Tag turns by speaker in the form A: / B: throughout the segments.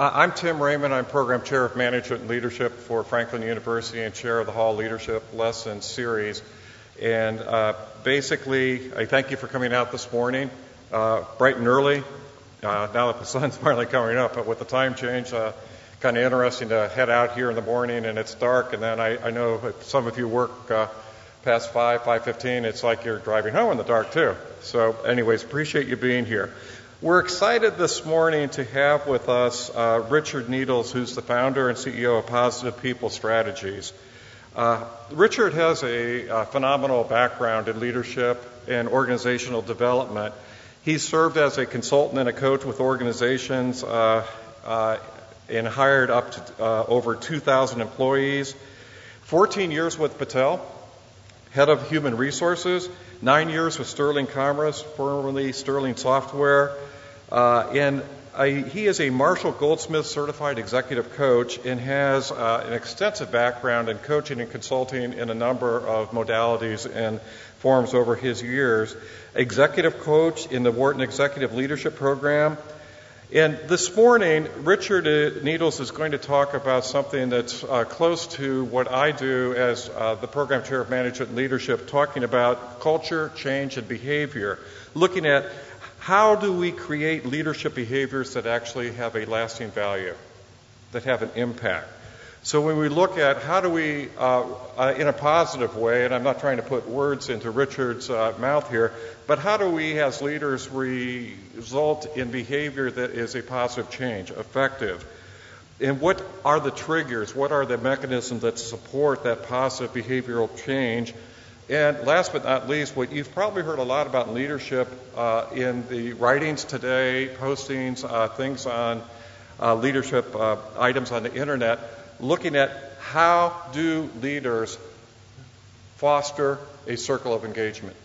A: I'm Tim Raymond. I'm Program Chair of Management and Leadership for Franklin University and Chair of the Hall Leadership Lesson Series. And basically, I thank you for coming out this morning, bright and early. Now that the sun's finally coming up, but with the time change, kind of interesting to head out here in the morning and it's dark. And then I know if some of you work past 5:15, it's like you're driving home in the dark too. So anyways, appreciate you being here. We're excited this morning to have with us Richard Needles, who's the founder and CEO of Positive People Strategies. Richard has a phenomenal background in leadership and organizational development. He's served as a consultant and a coach with organizations and hired up to over 2,000 employees. 14 years with Patel, head of human resources, 9 years with Sterling Commerce, formerly Sterling Software. He is a Marshall Goldsmith certified executive coach and has an extensive background in coaching and consulting in a number of modalities and forms over his years. Executive coach in the Wharton Executive Leadership Program. And this morning, Richard Needles is going to talk about something that's close to what I do as the Program Chair of Management and Leadership, talking about culture, change, and behavior, looking at how do we create leadership behaviors that actually have a lasting value, that have an impact. So when we look at how do we, in a positive way, and I'm not trying to put words into Richard's mouth here, but how do we as leaders result in behavior that is a positive change, effective? And what are the triggers? What are the mechanisms that support that positive behavioral change? And last but not least, what you've probably heard a lot about in leadership in the writings today, postings, things on leadership items on the internet, looking at how do leaders foster a circle of engagement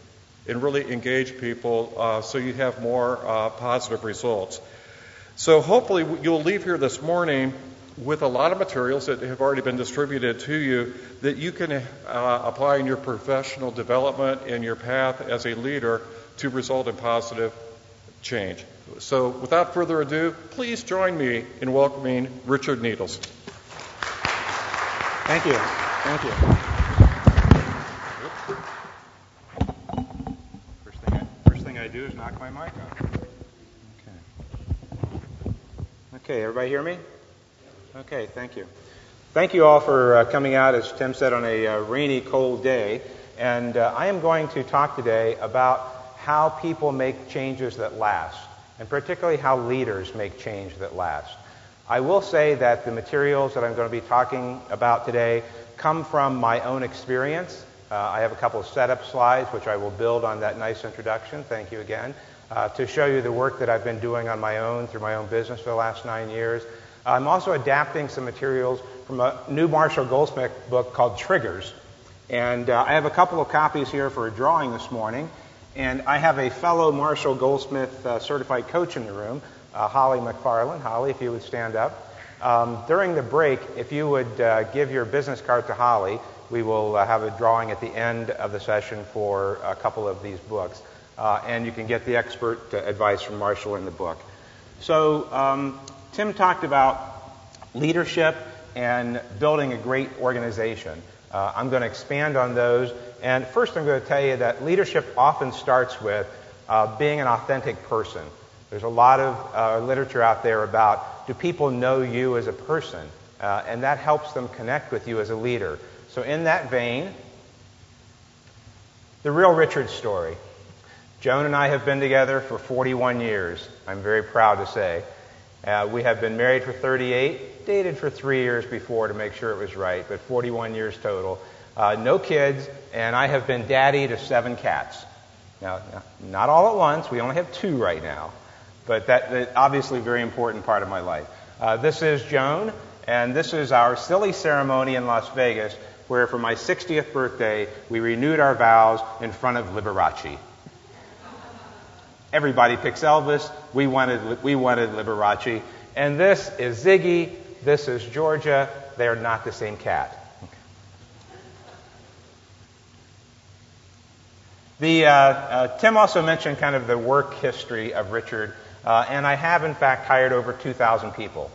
A: and really engage people so you have more positive results. So hopefully you'll leave here this morning with a lot of materials that have already been distributed to you that you can apply in your professional development and your path as a leader to result in positive change. So without further ado, please join me in welcoming Richard Needles.
B: Thank you. Thank you. First thing I do is knock my mic off. Okay, everybody hear me? Okay, thank you. Thank you all for coming out, as Tim said, on a rainy, cold day. And I am going to talk today about how people make changes that last, and particularly how leaders make change that lasts. I will say that the materials that I'm going to be talking about today come from my own experience. I have a couple of setup slides, which I will build on that nice introduction. Thank you again. To show you the work that I've been doing on my own through my own business for the last 9 years. I'm also adapting some materials from a new Marshall Goldsmith book called Triggers. And I have a couple of copies here for a drawing this morning. And I have a fellow Marshall Goldsmith certified coach in the room, Holly McFarland. Holly, if you would stand up. During the break, if you would give your business card to Holly, we will have a drawing at the end of the session for a couple of these books. And you can get the expert advice from Marshall in the book. So Tim talked about leadership and building a great organization. I'm going to expand on those. And first I'm going to tell you that leadership often starts with being an authentic person. There's a lot of literature out there about, do people know you as a person? And that helps them connect with you as a leader. So in that vein, the real Richard story. Joan and I have been together for 41 years, I'm very proud to say. We have been married for 38, dated for 3 years before to make sure it was right, but 41 years total. No kids, and I have been daddy to 7 cats. Now, not all at once. We only have 2 right now. But that's obviously a very important part of my life. This is Joan, and this is our silly ceremony in Las Vegas, where for my 60th birthday, we renewed our vows in front of Liberace. Everybody picks Elvis. We wanted Liberace. And this is Ziggy. This is Georgia. They are not the same cat. Tim also mentioned kind of the work history of Richard, and I have in fact hired over 2,000 people.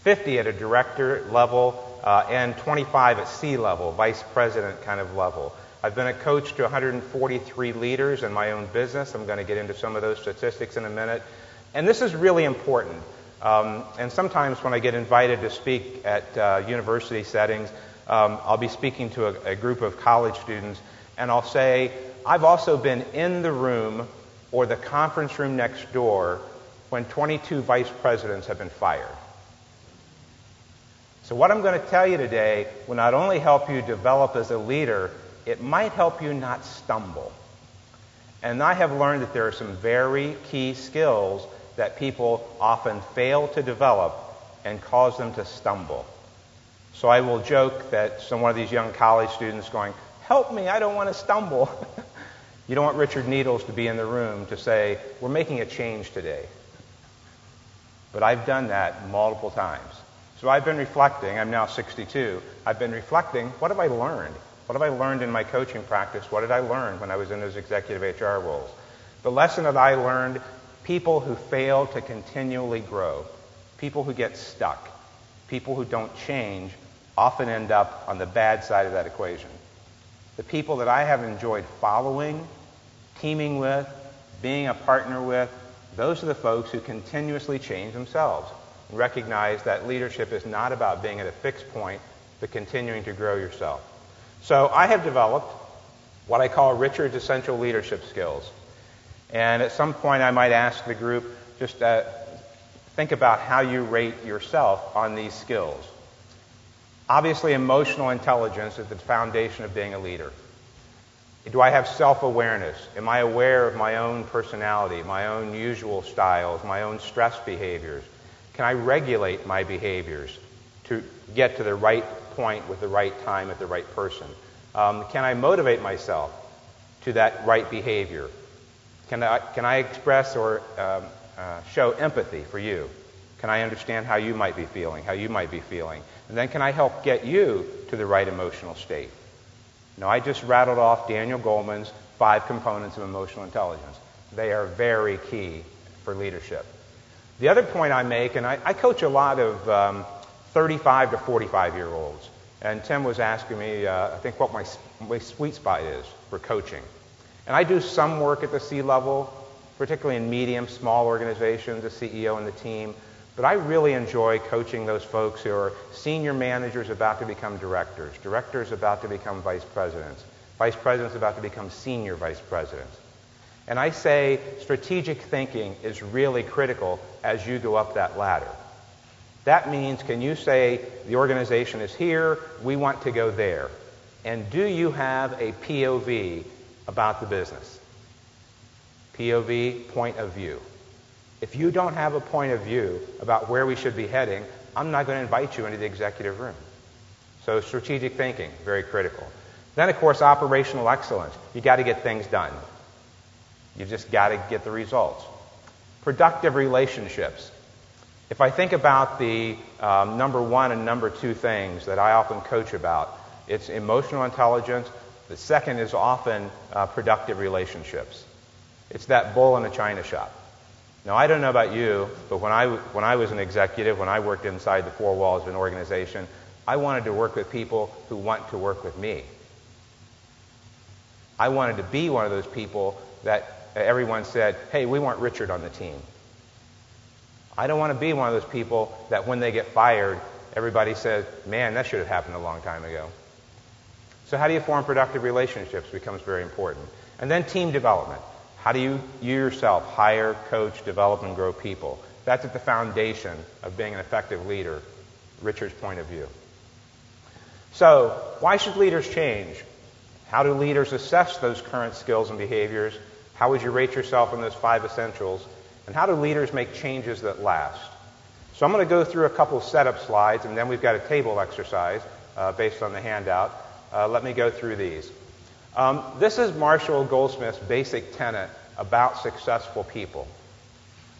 B: 50 at a director level, and 25 at C level, vice president kind of level. I've been a coach to 143 leaders in my own business. I'm going to get into some of those statistics in a minute. And this is really important. And sometimes when I get invited to speak at university settings, I'll be speaking to a group of college students, and I'll say, I've also been in the room or the conference room next door when 22 vice presidents have been fired. So what I'm going to tell you today will not only help you develop as a leader, it might help you not stumble. And I have learned that there are some very key skills that people often fail to develop and cause them to stumble. So I will joke that one of these young college students going, help me, I don't want to stumble. You don't want Richard Needles to be in the room to say, we're making a change today. But I've done that multiple times. So I've been reflecting, I'm now 62, I've been reflecting, what have I learned? What have I learned in my coaching practice? What did I learn when I was in those executive HR roles? The lesson that I learned, people who fail to continually grow, people who get stuck, people who don't change, often end up on the bad side of that equation. The people that I have enjoyed following, teaming with, being a partner with, those are the folks who continuously change themselves and recognize that leadership is not about being at a fixed point, but continuing to grow yourself. So I have developed what I call Richard's Essential Leadership Skills. And at some point I might ask the group just think about how you rate yourself on these skills. Obviously, emotional intelligence is the foundation of being a leader. Do I have self-awareness? Am I aware of my own personality, my own usual styles, my own stress behaviors? Can I regulate my behaviors to get to the right point with the right time at the right person? Can I motivate myself to that right behavior? Can I express or show empathy for you? Can I understand how you might be feeling, And then can I help get you to the right emotional state? Now, I just rattled off Daniel Goleman's 5 components of emotional intelligence. They are very key for leadership. The other point I make, and I coach a lot of 35 to 45-year-olds, and Tim was asking me, I think, what my sweet spot is for coaching. And I do some work at the C level, particularly in medium, small organizations, the CEO and the team. But I really enjoy coaching those folks who are senior managers about to become directors, directors about to become vice presidents about to become senior vice presidents. And I say strategic thinking is really critical as you go up that ladder. That means, can you say the organization is here, we want to go there? And do you have a POV about the business? POV, point of view. If you don't have a point of view about where we should be heading, I'm not going to invite you into the executive room. So strategic thinking, very critical. Then, of course, operational excellence. You got to get things done. You just got to get the results. Productive relationships. If I think about the number 1 and number 2 things that I often coach about, it's emotional intelligence. The second is often productive relationships. It's that bull in a china shop. Now, I don't know about you, but when I was an executive, when I worked inside the 4 walls of an organization, I wanted to work with people who want to work with me. I wanted to be one of those people that everyone said, hey, we want Richard on the team. I don't want to be one of those people that when they get fired, everybody says, man, that should have happened a long time ago. So how do you form productive relationships becomes very important. And then team development. How do you yourself hire, coach, develop, and grow people? That's at the foundation of being an effective leader, Richard's point of view. So, why should leaders change? How do leaders assess those current skills and behaviors? How would you rate yourself in those 5 essentials? And how do leaders make changes that last? So I'm going to go through a couple of setup slides, and then we've got a table exercise based on the handout. Let me go through these. This is Marshall Goldsmith's basic tenet about successful people.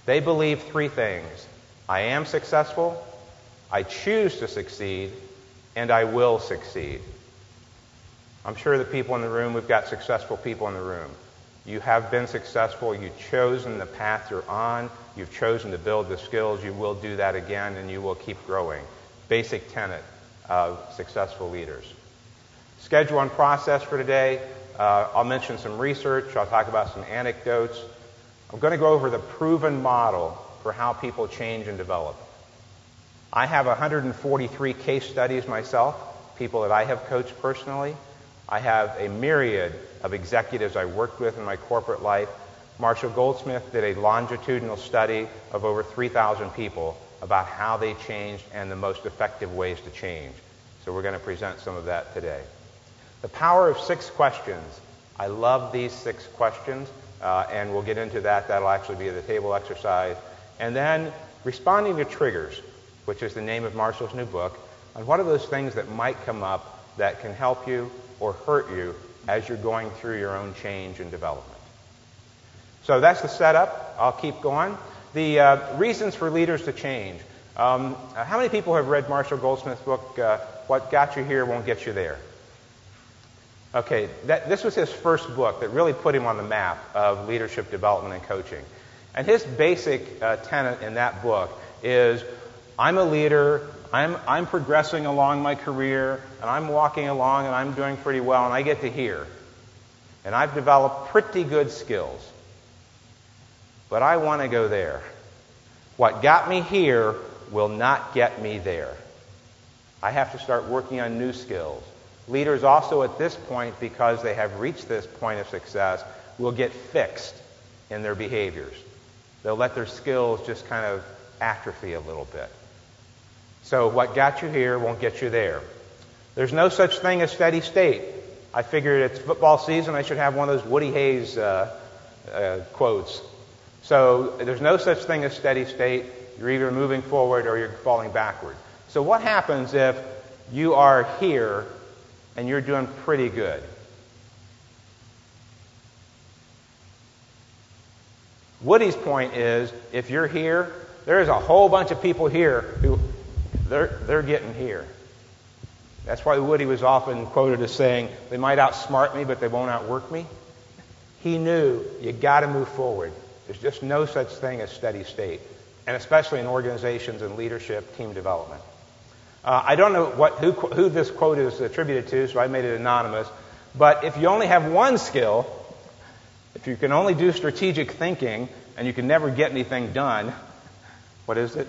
B: They believe 3 things. I am successful, I choose to succeed, and I will succeed. I'm sure the people in the room, we've got successful people in the room. You have been successful. You've chosen the path you're on. You've chosen to build the skills. You will do that again, and you will keep growing. Basic tenet of successful leaders. Schedule and process for today. I'll mention some research. I'll talk about some anecdotes. I'm going to go over the proven model for how people change and develop. I have 143 case studies myself, people that I have coached personally. I have a myriad of executives I worked with in my corporate life. Marshall Goldsmith did a longitudinal study of over 3,000 people about how they changed and the most effective ways to change. So we're going to present some of that today. The power of 6 questions. I love these 6 questions, and we'll get into that. That'll actually be the table exercise. And then responding to triggers, which is the name of Marshall's new book, on what are those things that might come up that can help you or hurt you as you're going through your own change and development. So that's the setup. I'll keep going. The reasons for leaders to change. How many people have read Marshall Goldsmith's book, What Got You Here Won't Get You There? Okay, this was his first book that really put him on the map of leadership development and coaching. And his basic tenet in that book is, I'm a leader, I'm progressing along my career, and I'm walking along, and I'm doing pretty well, and I get to here. And I've developed pretty good skills. But I want to go there. What got me here will not get me there. I have to start working on new skills. Leaders also at this point, because they have reached this point of success, will get fixed in their behaviors. They'll let their skills just kind of atrophy a little bit. So what got you here won't get you there. There's no such thing as steady state. I figured it's football season, I should have one of those Woody Hayes quotes. So there's no such thing as steady state. You're either moving forward or you're falling backward. So what happens if you are here and you're doing pretty good? Woody's point is, if you're here, there's a whole bunch of people here who they're getting here. That's why Woody was often quoted as saying, they might outsmart me, but they won't outwork me. He knew you got to move forward. There's just no such thing as steady state, and especially in organizations and leadership, team development. I don't know who this quote is attributed to, so I made it anonymous. But if you only have one skill, if you can only do strategic thinking and you can never get anything done, what is it?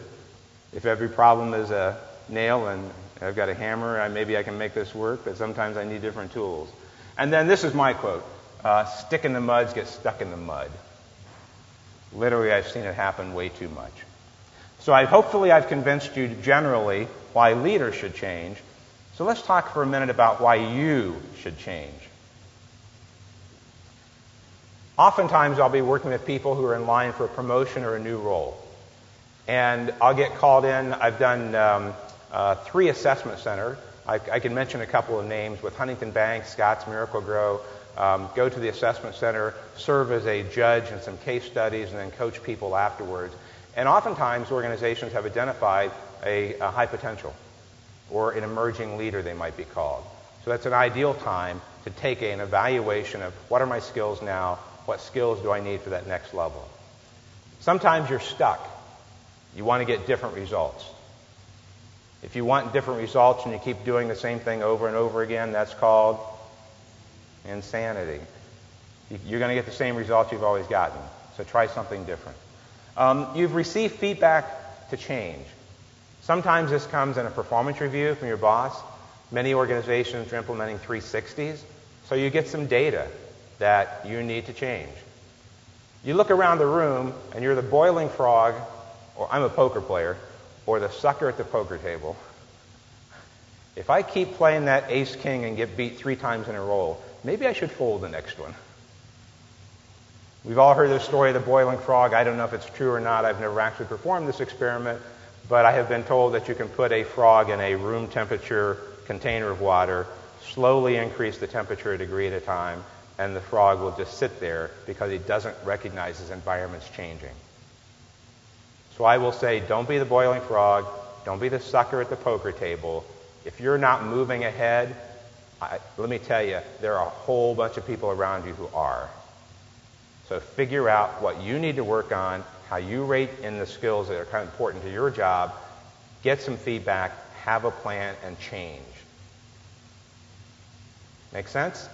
B: If every problem is a nail and I've got a hammer, maybe I can make this work, but sometimes I need different tools. And then this is my quote. Stick in the muds get stuck in the mud. Literally, I've seen it happen way too much. So hopefully I've convinced you generally why leaders should change. So let's talk for a minute about why you should change. Oftentimes I'll be working with people who are in line for a promotion or a new role. And I'll get called in. I've done 3 assessment centers. I can mention a couple of names with Huntington Bank, Scotts Miracle-Gro. Go to the assessment center, serve as a judge in some case studies, and then coach people afterwards. And oftentimes organizations have identified a high potential or an emerging leader, they might be called. So that's an ideal time to take an evaluation of what are my skills now, what skills do I need for that next level. Sometimes you're stuck. You want to get different results. If you want different results and you keep doing the same thing over and over again, that's called insanity. You're going to get the same results you've always gotten. So try something different. You've received feedback to change. Sometimes this comes in a performance review from your boss. Many organizations are implementing 360s. So you get some data that you need to change. You look around the room and you're the boiling frog, or I'm a poker player, or the sucker at the poker table. If I keep playing that ace-king and get beat 3 times in a row, maybe I should fold the next one. We've all heard the story of the boiling frog. I don't know if it's true or not. I've never actually performed this experiment, but I have been told that you can put a frog in a room temperature container of water, slowly increase the temperature a degree at a time, and the frog will just sit there because he doesn't recognize his environment's changing. So I will say, don't be the boiling frog. Don't be the sucker at the poker table. If you're not moving ahead, let me tell you, there are a whole bunch of people around you who are. So figure out what you need to work on, how you rate in the skills that are kind of important to your job, get some feedback, have a plan, and change. Make sense?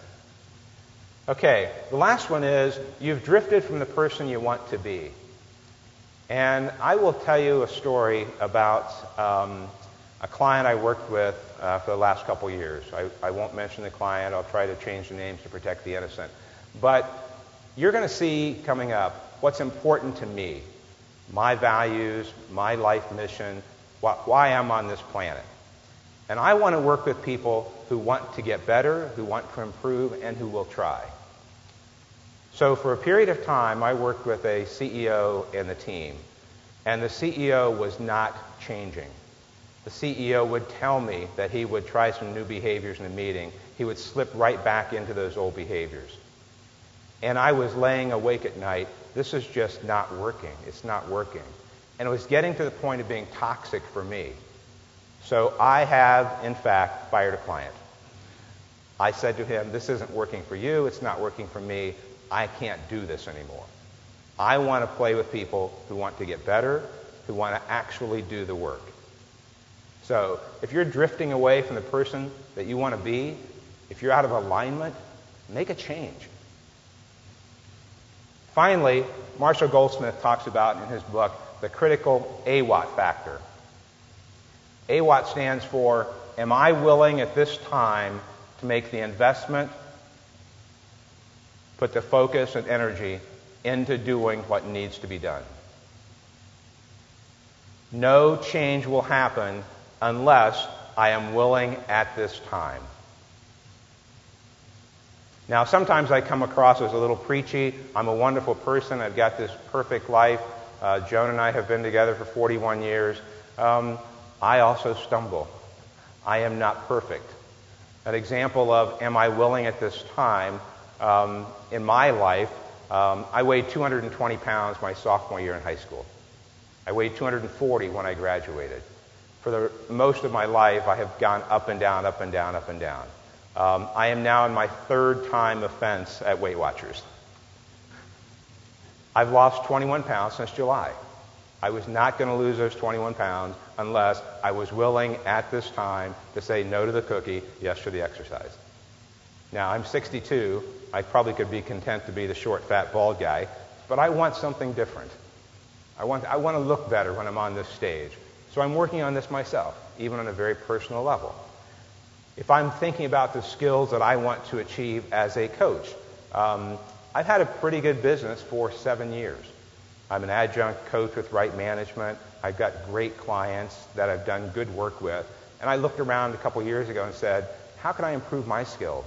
B: Okay, the last one is you've drifted from the person you want to be. And I will tell you a story about a client I worked with for the last couple years. I won't mention the client. I'll try to change the names to protect the innocent. But you're going to see coming up what's important to me, my values, my life mission, why I'm on this planet. And I want to work with people who want to get better, who want to improve, and who will try. So for a period of time, I worked with a CEO and the team. And the CEO was not changing. The CEO would tell me that he would try some new behaviors in a meeting. He would slip right back into those old behaviors. And I was laying awake at night. This is just not working. It's not working. And it was getting to the point of being toxic for me. So I have, in fact, fired a client. I said to him, this isn't working for you. It's not working for me. I can't do this anymore. I want to play with people who want to get better, who want to actually do the work. So if you're drifting away from the person that you want to be, if you're out of alignment, make a change. Finally, Marshall Goldsmith talks about in his book the critical AWAT factor. AWAT stands for, am I willing at this time to make the investment, put the focus and energy into doing what needs to be done? No change will happen unless I am willing at this time. Now, sometimes I come across as a little preachy. I'm a wonderful person. I've got this perfect life. Joan and I have been together for 41 years. I also stumble. I am not perfect. An example of am I willing at this time, in my life, I weighed 220 pounds my sophomore year in high school. I weighed 240 when I graduated. For the most of my life, I have gone up and down, up and down, up and down. I am now in my third time offense at Weight Watchers. I've lost 21 pounds since July. I was not going to lose those 21 pounds unless I was willing at this time to say no to the cookie, yes to the exercise. Now, I'm 62. I probably could be content to be the short, fat, bald guy, but I want something different. I want to look better when I'm on this stage. So I'm working on this myself, even on a very personal level. If I'm thinking about the skills that I want to achieve as a coach, I've had a pretty good business for 7 years. I'm an adjunct coach with Right Management. I've got great clients that I've done good work with. And I looked around a couple years ago and said, how can I improve my skills?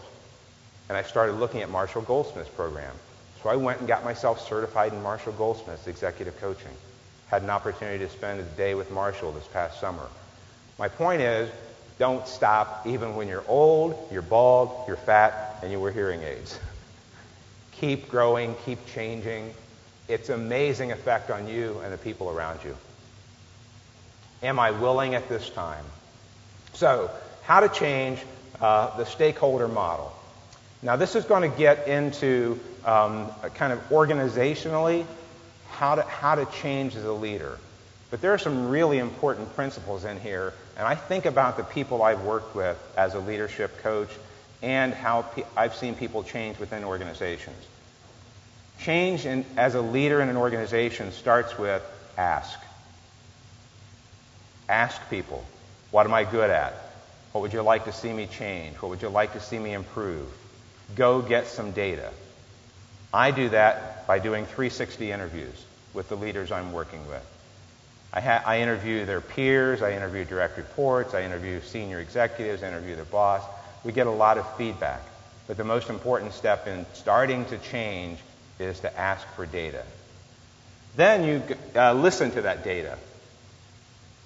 B: And I started looking at Marshall Goldsmith's program. So I went and got myself certified in Marshall Goldsmith's executive coaching. Had an opportunity to spend a day with Marshall this past summer. My point is, don't stop even when you're old, you're bald, you're fat, and you wear hearing aids. Keep growing, keep changing. It's an amazing effect on you and the people around you. Am I willing at this time? So, how to change the stakeholder model. Now, this is going to get into kind of organizationally how to change as a leader. But there are some really important principles in here, and I think about the people I've worked with as a leadership coach and how I've seen people change within organizations. Change as a leader in an organization starts with ask. Ask people, what am I good at? What would you like to see me change? What would you like to see me improve? Go get some data. I do that by doing 360 interviews with the leaders I'm working with. I interview their peers, I interview direct reports, I interview senior executives, I interview their boss. We get a lot of feedback. But the most important step in starting to change is to ask for data. Then you listen to that data.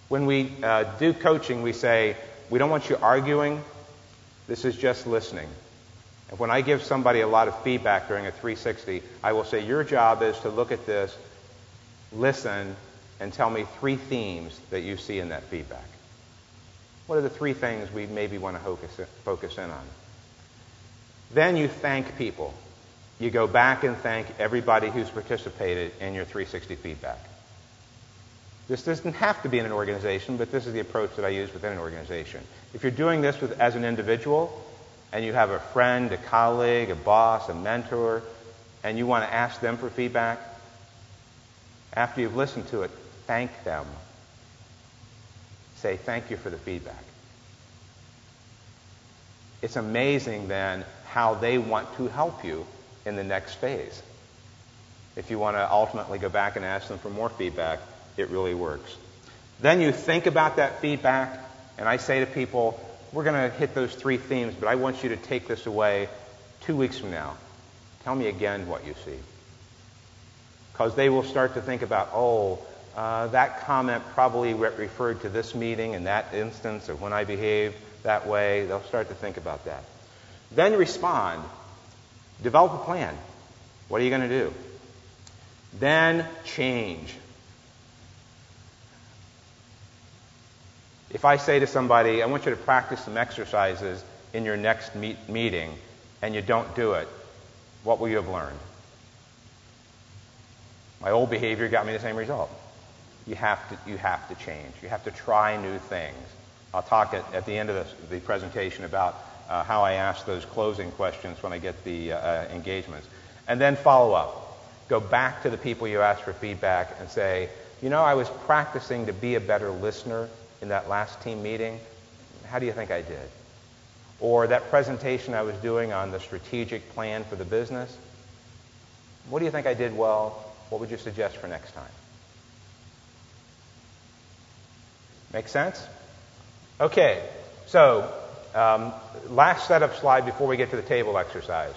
B: When we do coaching, we say, we don't want you arguing, this is just listening. And when I give somebody a lot of feedback during a 360, I will say, your job is to look at this, listen, and tell me 3 themes that you see in that feedback. What are the 3 things we maybe want to focus in on? Then you thank people. you go back and thank everybody who's participated in your 360 feedback. This doesn't have to be in an organization, but this is the approach that I use within an organization. If you're doing this as an individual, and you have a friend, a colleague, a boss, a mentor, and you want to ask them for feedback, after you've listened to it, thank them. Say, thank you for the feedback. It's amazing then how they want to help you in the next phase. If you want to ultimately go back and ask them for more feedback, it really works. Then you think about that feedback, and I say to people, we're going to hit those 3 themes, but I want you to take this away 2 weeks from now. Tell me again what you see. Because they will start to think about, that comment probably referred to this meeting in that instance, or when I behaved that way. They'll start to think about that. Then respond. Develop a plan. What are you going to do? Then change. If I say to somebody, I want you to practice some exercises in your next meeting, and you don't do it, what will you have learned? My old behavior got me the same result. You have to change. You have to try new things. I'll talk at the end of the presentation about how I ask those closing questions when I get the engagements. And then follow up. Go back to the people you asked for feedback and say, I was practicing to be a better listener in that last team meeting. How do you think I did? Or that presentation I was doing on the strategic plan for the business. What do you think I did well? What would you suggest for next time? Make sense? Okay, so last setup slide before we get to the table exercise.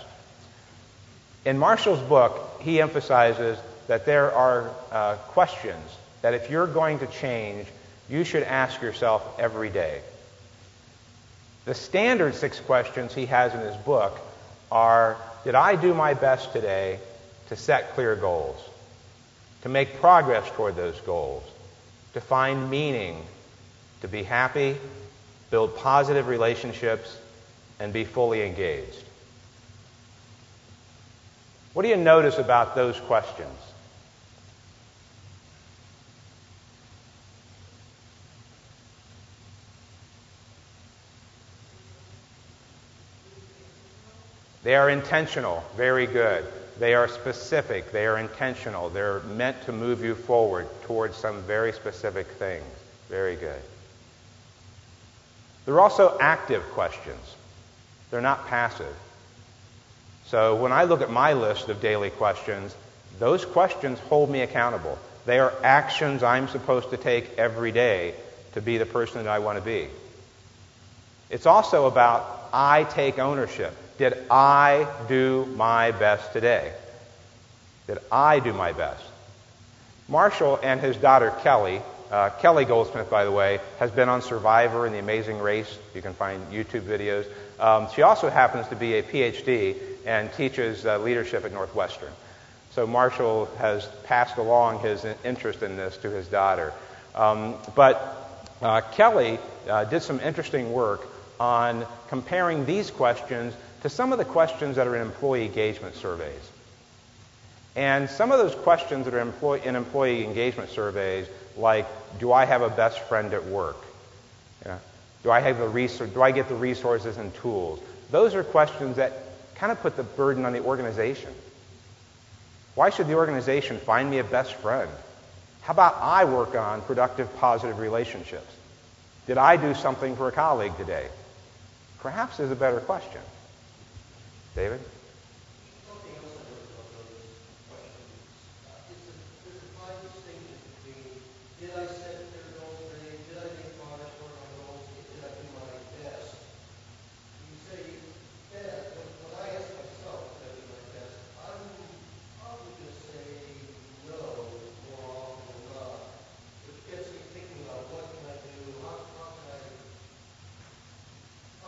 B: In Marshall's book, he emphasizes that there are questions that if you're going to change, you should ask yourself every day. The standard 6 questions he has in his book are, did I do my best today to set clear goals, to make progress toward those goals, to find meaning, to be happy, build positive relationships, and be fully engaged? What do you notice about those questions? They are intentional. Very good. They are specific. They are intentional. They're meant to move you forward towards some very specific things. Very good. They're also active questions. They're not passive. So when I look at my list of daily questions, those questions hold me accountable. They are actions I'm supposed to take every day to be the person that I want to be. It's also about I take ownership. Did I do my best today? Did I do my best? Marshall and his daughter Kelly, Kelly Goldsmith, by the way, has been on Survivor and The Amazing Race. You can find YouTube videos. She also happens to be a PhD and teaches leadership at Northwestern. So Marshall has passed along his interest in this to his daughter. But Kelly did some interesting work on comparing these questions to some of the questions that are in employee engagement surveys. And some of those questions that are in employee engagement surveys, like, do I have a best friend at work? Do I get the resources and tools? Those are questions that kind of put the burden on the organization. Why should the organization find me a best friend? How about I work on productive, positive relationships? Did I do something for a colleague today? Perhaps is a better question. David?
C: Something else I noticed about those questions there's a fine distinction between did I set clear goals today, did I make progress toward my goals, did I do my best? You say best, when I ask myself did I do my best, I'm probably going to say no more often than not, which gets me thinking about what can I do, how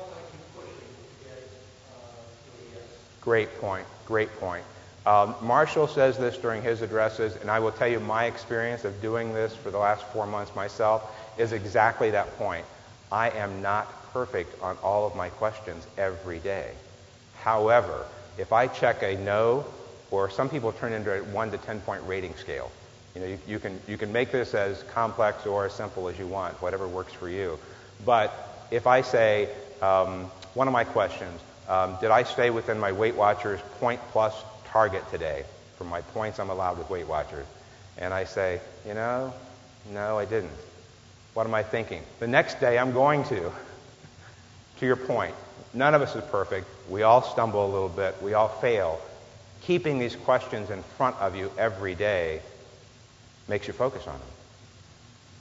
C: can I keep pushing to get to a yes.
B: Great point. Great point. Marshall says this during his addresses, and I will tell you my experience of doing this for the last 4 months myself is exactly that point. I am not perfect on all of my questions every day. However, if I check a no, or some people turn into a 1 to 10 point rating scale. You can make this as complex or as simple as you want, whatever works for you. But if I say, one of my questions, did I stay within my Weight Watchers point plus target today for my points I'm allowed with Weight Watchers? And I say, no, I didn't. What am I thinking? The next day I'm going to. To your point, none of us is perfect. We all stumble a little bit. We all fail. Keeping these questions in front of you every day makes you focus on them.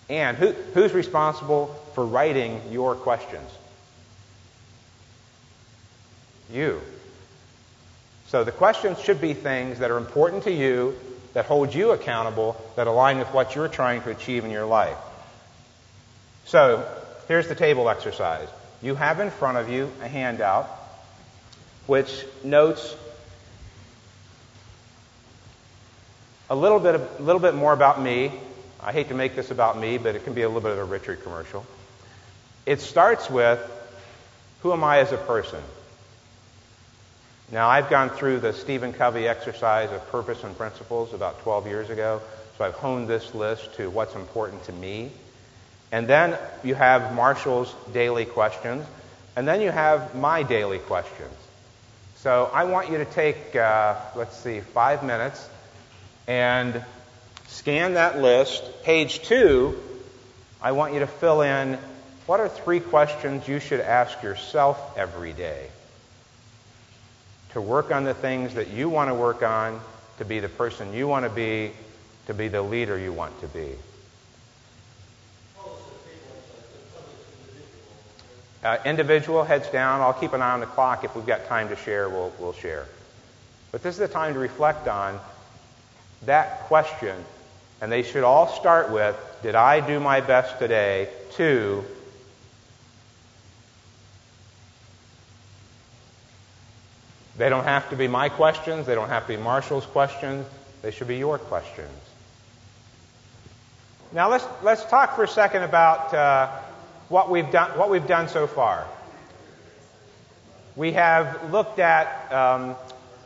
B: And who's responsible for writing your questions? You. So the questions should be things that are important to you, that hold you accountable, that align with what you're trying to achieve in your life. So here's the table exercise. You have in front of you a handout which notes a little bit more about me. I hate to make this about me, but it can be a little bit of a Richard commercial. It starts with, who am I as a person? Now, I've gone through the Stephen Covey exercise of purpose and principles about 12 years ago, so I've honed this list to what's important to me. And then you have Marshall's daily questions, and then you have my daily questions. So I want you to take, 5 minutes and scan that list. Page 2, I want you to fill in, what are 3 questions you should ask yourself every day to work on the things that you want to work on, to be the person you want to be the leader you want to be. Individual, heads down. I'll keep an eye on the clock. If we've got time to share, we'll share. But this is the time to reflect on that question, and they should all start with, did I do my best today to... They don't have to be my questions. They don't have to be Marshall's questions. They should be your questions. Now let's talk for a second about what we've done so far. We have looked at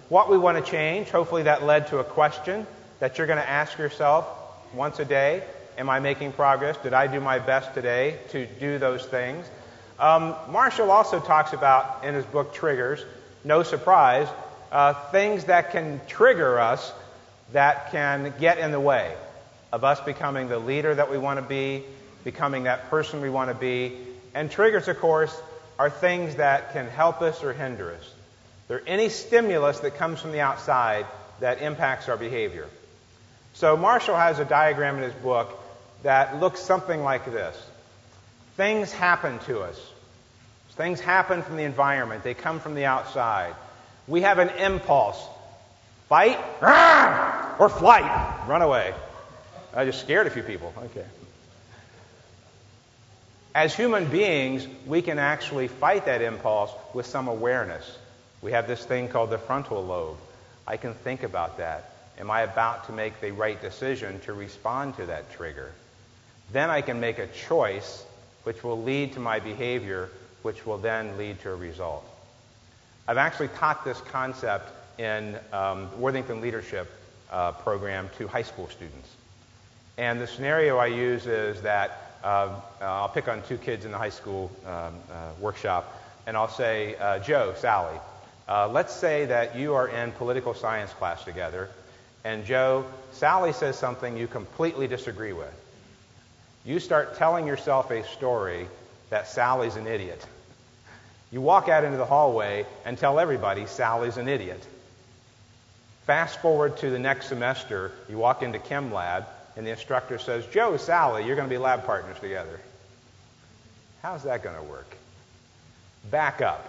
B: what we want to change. Hopefully that led to a question that you're going to ask yourself once a day. Am I making progress? Did I do my best today to do those things? Marshall also talks about, in his book Triggers, no surprise, things that can trigger us, that can get in the way of us becoming the leader that we want to be, becoming that person we want to be. And triggers, of course, are things that can help us or hinder us. They're any stimulus that comes from the outside that impacts our behavior. So Marshall has a diagram in his book that looks something like this. Things happen to us. Things happen from the environment. They come from the outside. We have an impulse. Fight, or flight. Run away. I just scared a few people. Okay. As human beings, we can actually fight that impulse with some awareness. We have this thing called the frontal lobe. I can think about that. Am I about to make the right decision to respond to that trigger? Then I can make a choice which will lead to my behavior, which will then lead to a result. I've actually taught this concept in the Worthington Leadership program to high school students. And the scenario I use is that I'll pick on 2 kids in the high school workshop, and I'll say, Joe, Sally, let's say that you are in political science class together, and Joe, Sally says something you completely disagree with. You start telling yourself a story that Sally's an idiot. You walk out into the hallway and tell everybody Sally's an idiot. Fast forward to the next semester, you walk into Chem Lab, and the instructor says, Joe, Sally, you're going to be lab partners together. How's that going to work? Back up.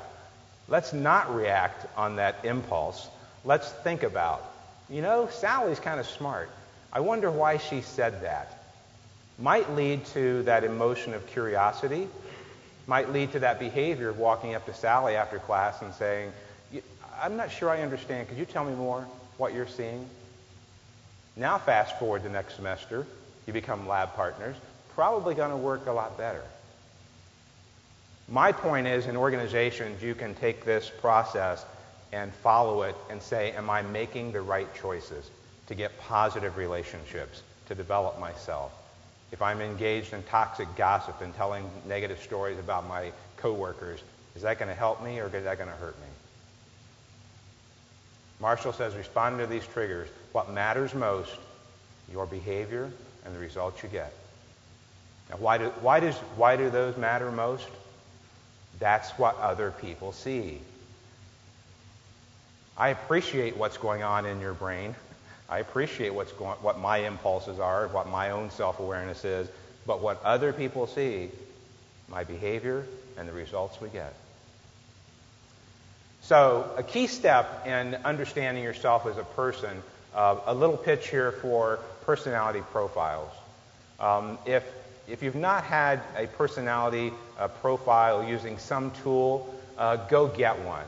B: Let's not react on that impulse. Let's think about, Sally's kind of smart. I wonder why she said that. Might lead to that emotion of curiosity, might lead to that behavior of walking up to Sally after class and saying, I'm not sure I understand. Could you tell me more what you're seeing? Now fast forward to next semester, you become lab partners, probably going to work a lot better. My point is, in organizations, you can take this process and follow it and say, am I making the right choices to get positive relationships, to develop myself? If I'm engaged in toxic gossip and telling negative stories about my coworkers, is that going to help me or is that going to hurt me? Marshall says, responding to these triggers, what matters most, your behavior and the results you get. Now, why do those matter most? That's what other people see. I appreciate what's going on in your brain. I appreciate what my impulses are, what my own self-awareness is, but what other people see, my behavior and the results we get. So a key step in understanding yourself as a person, a little pitch here for personality profiles. If you've not had a personality profile using some tool, go get one.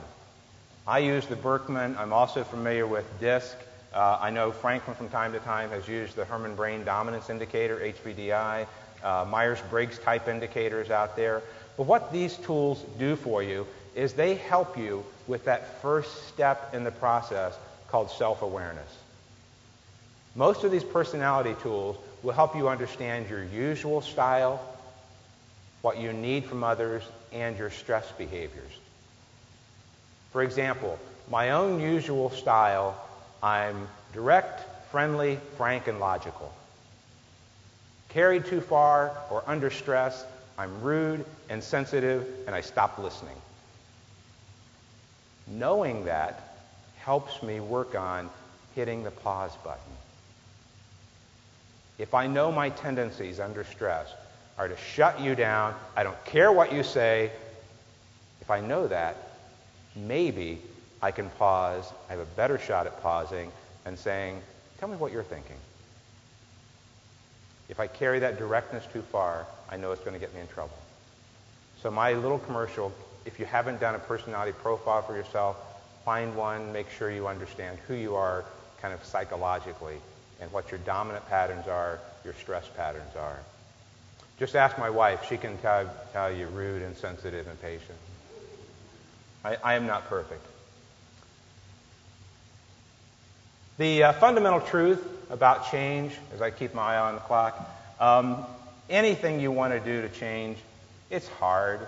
B: I use the Berkman. I'm also familiar with DISC. I know Franklin from time to time has used the Herrmann Brain Dominance Indicator, HBDI, Myers-Briggs type indicators out there. But what these tools do for you is they help you with that first step in the process called self-awareness. Most of these personality tools will help you understand your usual style, what you need from others, and your stress behaviors. For example, my own usual style, I'm direct, friendly, frank, and logical. Carried too far or under stress, I'm rude, insensitive, and I stop listening. Knowing that helps me work on hitting the pause button. If I know my tendencies under stress are to shut you down, I don't care what you say, if I know that, maybe I can pause, I have a better shot at pausing and saying, tell me what you're thinking. If I carry that directness too far, I know it's going to get me in trouble. So my little commercial, if you haven't done a personality profile for yourself, find one, make sure you understand who you are kind of psychologically and what your dominant patterns are, your stress patterns are. Just ask my wife. She can tell you rude, insensitive, and patient. I am not perfect. The fundamental truth about change, as I keep my eye on the clock, anything you want to do to change, it's hard.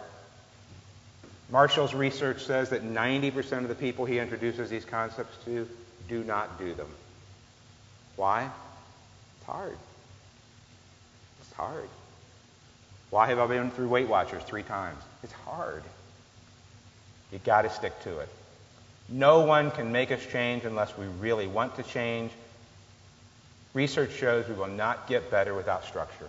B: Marshall's research says that 90% of the people he introduces these concepts to do not do them. Why? It's hard. It's hard. Why have I been through Weight Watchers 3 times? It's hard. You got to stick to it. No one can make us change unless we really want to change. Research shows we will not get better without structure.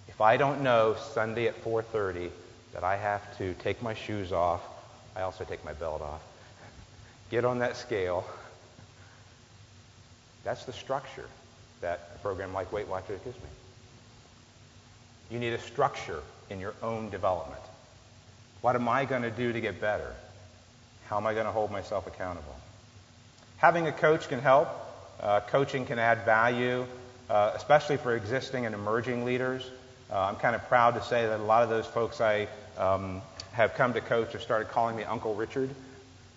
B: If I don't know Sunday at 4:30 that I have to take my shoes off, I also take my belt off, get on that scale, that's the structure that a program like Weight Watchers gives me. You need a structure in your own development. What am I going to do to get better? How am I going to hold myself accountable? Having a coach can help. Coaching can add value, especially for existing and emerging leaders. I'm kind of proud to say that a lot of those folks I have come to coach have started calling me Uncle Richard.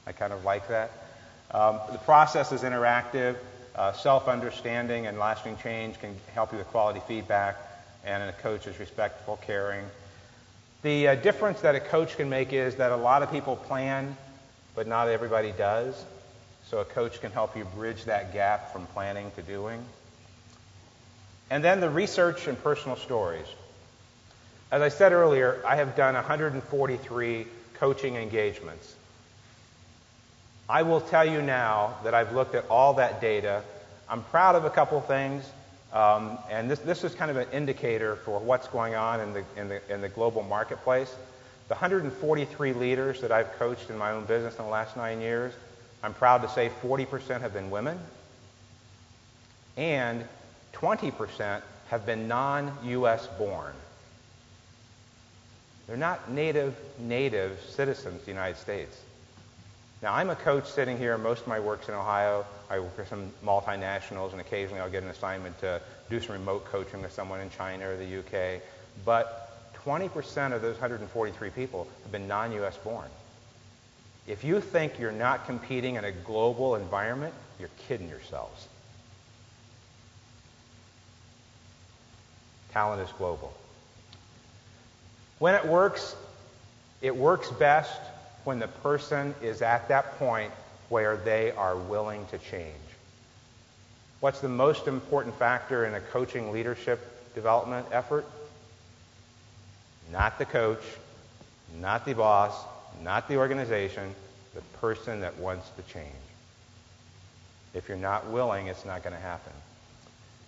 B: I kind of like that. The process is interactive. Self-understanding and lasting change can help you with quality feedback, and a coach is respectful, caring. The difference that a coach can make is that a lot of people plan, but not everybody does. So a coach can help you bridge that gap from planning to doing. And then the research and personal stories. As I said earlier, I have done 143 coaching engagements. I will tell you now that I've looked at all that data. I'm proud of a couple things, and this is kind of an indicator for what's going on in the global marketplace. The 143 leaders that I've coached in my own business in the last 9 years, I'm proud to say 40% have been women, and 20% have been non-U.S. born. They're not native citizens of the United States. Now, I'm a coach sitting here. Most of my work's in Ohio. I work for some multinationals, and occasionally I'll get an assignment to do some remote coaching with someone in China or the UK. But 20% of those 143 people have been non-U.S. born. If you think you're not competing in a global environment, you're kidding yourselves. Talent is global. When it works best when the person is at that point where they are willing to change. What's the most important factor in a coaching leadership development effort? Not the coach, not the boss, not the organization, the person that wants to change. If you're not willing, it's not going to happen.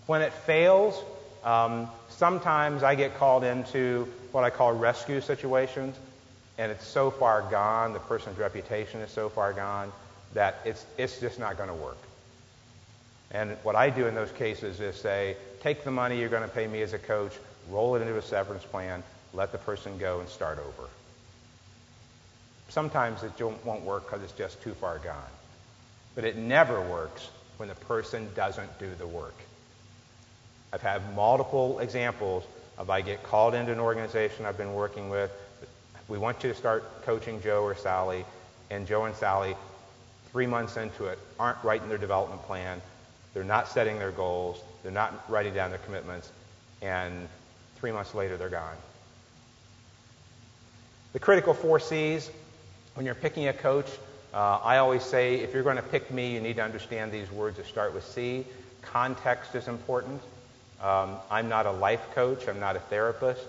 B: When it fails, sometimes I get called into what I call rescue situations, and it's so far gone, the person's reputation is so far gone, that it's just not going to work. And what I do in those cases is say, take the money you're going to pay me as a coach, roll it into a severance plan, let the person go and start over. Sometimes it won't work because it's just too far gone. But it never works when the person doesn't do the work. I've had multiple examples of I get called into an organization I've been working with. We want you to start coaching Joe or Sally, and Joe and Sally, 3 months into it, aren't writing their development plan. They're not setting their goals. They're not writing down their commitments. And 3 months later, they're gone. The critical 4 C's, when you're picking a coach, I always say if you're going to pick me, you need to understand these words that start with C. Context is important. I'm not a life coach. I'm not a therapist.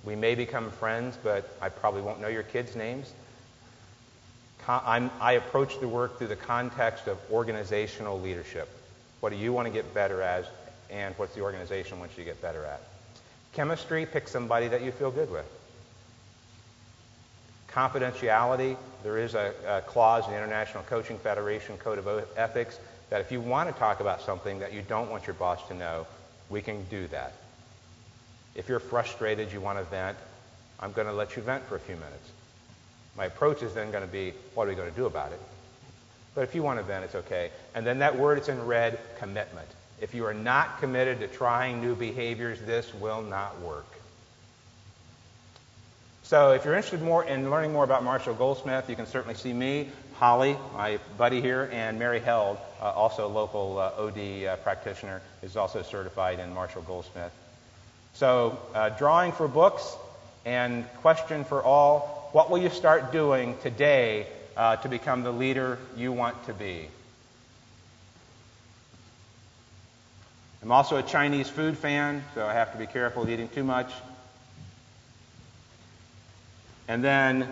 B: We may become friends, but I probably won't know your kids' names. I approach the work through the context of organizational leadership. What do you want to get better at, and what's the organization wants you to get better at? Chemistry, pick somebody that you feel good with. Confidentiality, there is a clause in the International Coaching Federation Code of Ethics that if you want to talk about something that you don't want your boss to know, we can do that. If you're frustrated, you want to vent, I'm going to let you vent for a few minutes. My approach is then going to be, what are we going to do about it? But if you want to vent, it's okay. And then that word that's in red, commitment. If you are not committed to trying new behaviors, this will not work. So if you're interested in learning more about Marshall Goldsmith, you can certainly see me, Holly, my buddy here, and Mary Held, also a local OD practitioner, is also certified in Marshall Goldsmith. So drawing for books, and question for all, what will you start doing today to become the leader you want to be? I'm also a Chinese food fan, so I have to be careful of eating too much. And then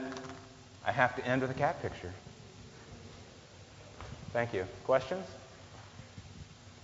B: I have to end with a cat picture. Thank you. Questions?